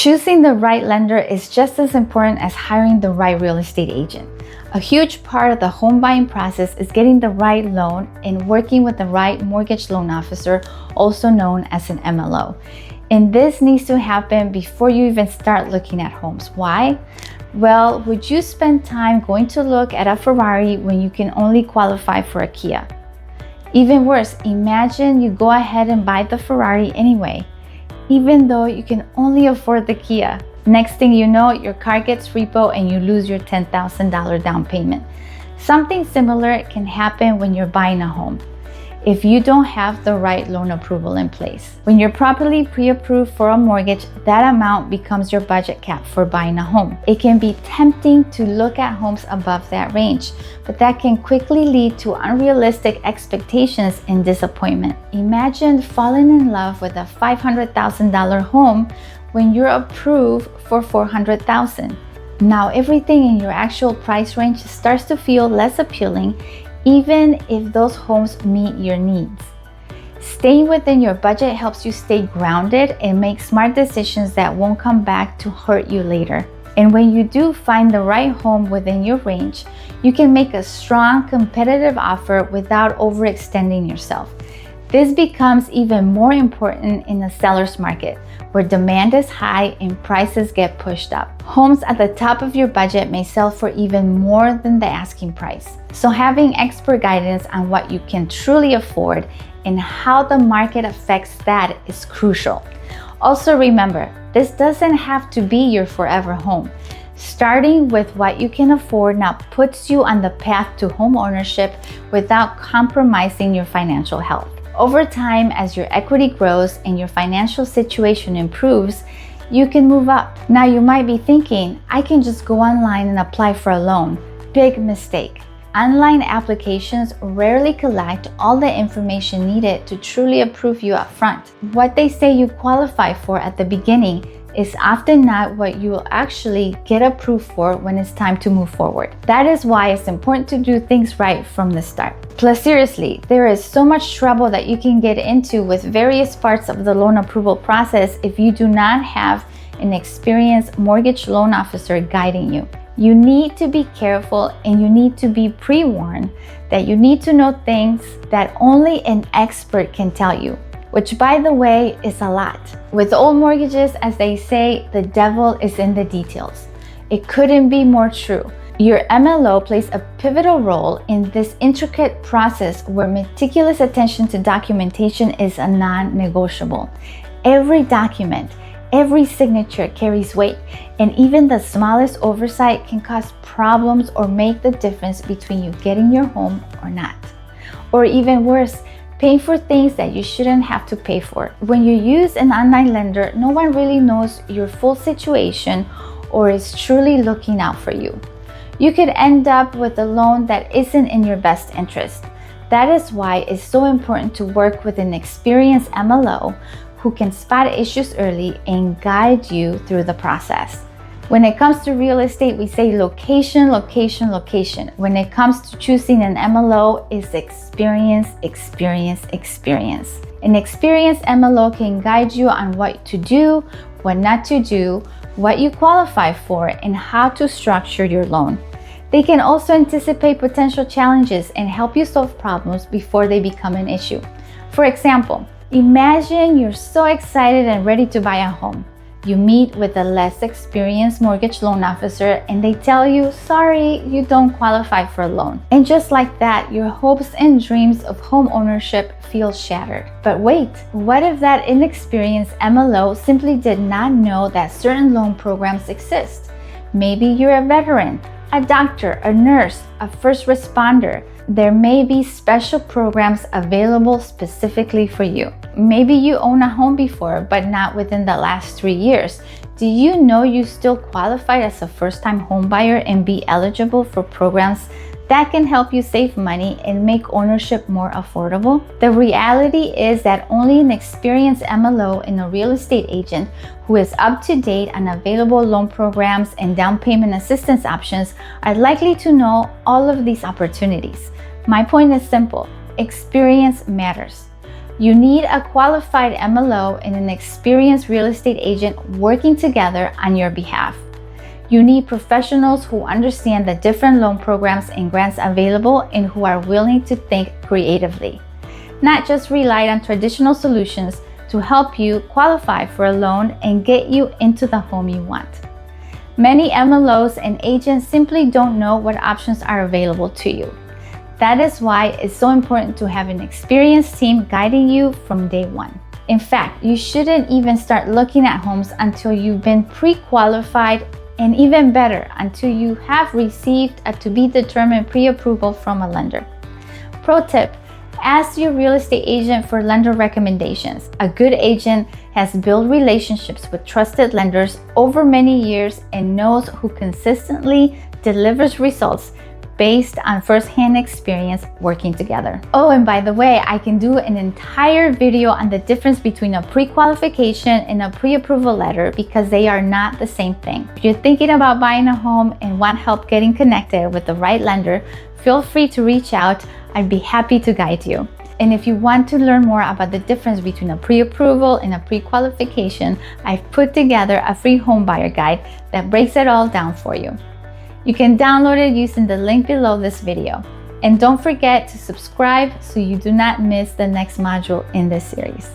Choosing the right lender is just as important as hiring the right real estate agent. A huge part of the home buying process is getting the right loan and working with the right mortgage loan officer, also known as an MLO. And this needs to happen before you even start looking at homes. Why? Well, would you spend time going to look at a Ferrari when you can only qualify for a Kia? Even worse, imagine you go ahead and buy the Ferrari anyway, even though you can only afford the Kia. Next thing you know, your car gets repo and you lose your $10,000 down payment. Something similar can happen when you're buying a home if you don't have the right loan approval in place. When you're properly pre-approved for a mortgage, that amount becomes your budget cap for buying a home. It can be tempting to look at homes above that range, but that can quickly lead to unrealistic expectations and disappointment. Imagine falling in love with a $500,000 home when you're approved for $400,000. Now everything in your actual price range starts to feel less appealing, even if those homes meet your needs. Staying within your budget helps you stay grounded and make smart decisions that won't come back to hurt you later. And when you do find the right home within your range, you can make a strong, competitive offer without overextending yourself. This becomes even more important in the seller's market, where demand is high and prices get pushed up. Homes at the top of your budget may sell for even more than the asking price. So having expert guidance on what you can truly afford and how the market affects that is crucial. Also remember, this doesn't have to be your forever home. Starting with what you can afford now puts you on the path to home ownership without compromising your financial health. Over time, as your equity grows and your financial situation improves, you can move up. Now you might be thinking, I can just go online and apply for a loan. Big mistake. Online applications rarely collect all the information needed to truly approve you up front. What they say you qualify for at the beginning is often not what you will actually get approved for when it's time to move forward. That is why it's important to do things right from the start. Plus, seriously, there is so much trouble that you can get into with various parts of the loan approval process if you do not have an experienced mortgage loan officer guiding you. You need to be careful and you need to be pre-warned that you need to know things that only an expert can tell you, which, by the way, is a lot. With old mortgages, as they say, the devil is in the details. It couldn't be more true. Your MLO plays a pivotal role in this intricate process where meticulous attention to documentation is a non-negotiable. Every document, every signature carries weight, and even the smallest oversight can cause problems or make the difference between you getting your home or not. Or even worse, paying for things that you shouldn't have to pay for. When you use an online lender, no one really knows your full situation or is truly looking out for you. You could end up with a loan that isn't in your best interest. That is why it's so important to work with an experienced MLO who can spot issues early and guide you through the process. When it comes to real estate, we say location, location, location. When it comes to choosing an MLO, it's experience, experience, experience. An experienced MLO can guide you on what to do, what not to do, what you qualify for, and how to structure your loan. They can also anticipate potential challenges and help you solve problems before they become an issue. For example, imagine you're so excited and ready to buy a home. You meet with a less experienced mortgage loan officer and they tell you, sorry, you don't qualify for a loan. And just like that, your hopes and dreams of home ownership feel shattered. But wait, what if that inexperienced MLO simply did not know that certain loan programs exist? Maybe you're a veteran, a doctor, a nurse, a first responder. There may be special programs available specifically for you. Maybe you own a home before, but not within the last 3 years. Do you know you still qualify as a first-time home buyer and be eligible for programs that can help you save money and make ownership more affordable? The reality is that only an experienced MLO and a real estate agent who is up to date on available loan programs and down payment assistance options are likely to know all of these opportunities. My point is simple: experience matters. You need a qualified MLO and an experienced real estate agent working together on your behalf. You need professionals who understand the different loan programs and grants available and who are willing to think creatively, not just rely on traditional solutions to help you qualify for a loan and get you into the home you want. Many MLOs and agents simply don't know what options are available to you. That is why it's so important to have an experienced team guiding you from day one. In fact, you shouldn't even start looking at homes until you've been pre-qualified, and even better, until you have received a to-be-determined pre-approval from a lender. Pro tip: ask your real estate agent for lender recommendations. A good agent has built relationships with trusted lenders over many years and knows who consistently delivers results based on first-hand experience working together. Oh, and by the way, I can do an entire video on the difference between a pre-qualification and a pre-approval letter because they are not the same thing. If you're thinking about buying a home and want help getting connected with the right lender, feel free to reach out. I'd be happy to guide you. And if you want to learn more about the difference between a pre-approval and a pre-qualification, I've put together a free home buyer guide that breaks it all down for you. You can download it using the link below this video. And don't forget to subscribe so you do not miss the next module in this series.